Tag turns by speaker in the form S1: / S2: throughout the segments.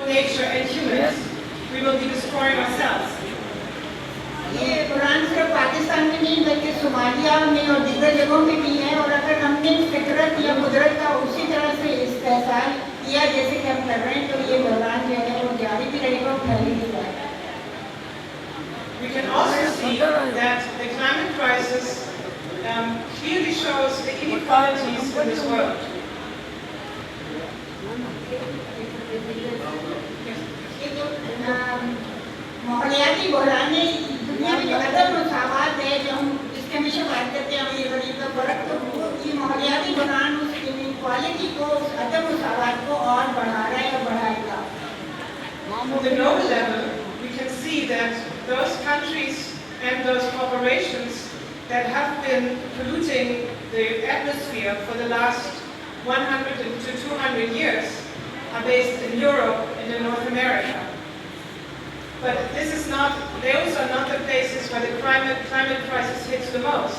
S1: nature and humans, we will be destroying ourselves.
S2: ये कुरान सिर्फ पाकिस्तान में नहीं बल्कि सोमालिया में और दीगर जगहों में भी है, और अगर हमने फितरत या कुदरत का उसी तरह से इस्तेहसाल किया जैसे कि हम कर रहे हैं, तो ये बहरान जो है वो जारी भी रहेगा और फैल भी जाएगा।
S1: We can also see that the climate crisis clearly shows the inequalities in this world.
S2: माहौलियाती बहरान दुनिया में जो अदम मसावत है, जो हम इसके हमेशा बात करते हैं अमीर गरीब का फर्क, तो ये माहौलियाती बहरान उस इनइक्वालिटी को, उस अदम मसावत को और बढ़ा रहा है और बढ़ाएगा।
S1: On the global level, we can see that those countries and those corporations that have been polluting the atmosphere for the last 100 to 200 years are based in Europe and in North America. But this is not, those are not the places where the climate crisis hits the most.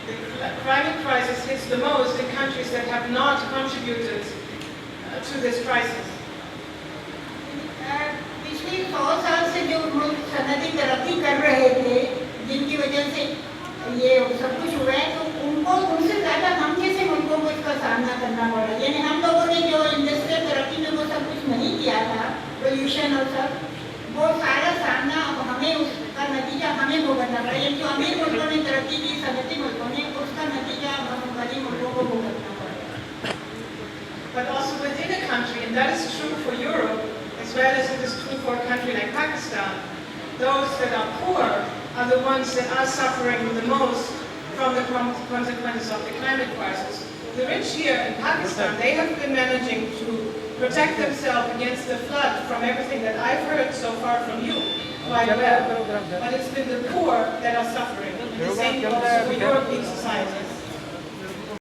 S1: The climate crisis hits the most in countries that have not contributed to this crisis.
S2: पिछले 100 साल से जो मुल्क सनदी तरक्की कर रहे थे, जिनकी वजह से ये सब कुछ हुआ है, तो उनको उनसे ज़्यादा हम जैसे मुल्कों को इसका सामना करना पड़ रहा है। यानी हम लोगों ने जो इंडस्ट्रियल तरक्की में वो सब कुछ नहीं किया था, पोल्यूशन और सब, वो सारा सामना अब हमें, उसका नतीजा हमें भुगतना पड़ा। यानी जो अमीर मुल्कों ने तरक्की की, सनती मुल्कों ने, उसका नतीजा हम गरीब मुल्कों को भुगतना पड़ा।
S1: But also within a country, and that is true for Europe as well as it is true for a country like Pakistan, those that are poor are the ones that are suffering the most from the consequences of the climate crisis. The rich here in Pakistan, they have been managing to protect themselves against the flood from everything that I've heard so far from you quite well. But it's been the poor that are suffering. The same goes for European societies.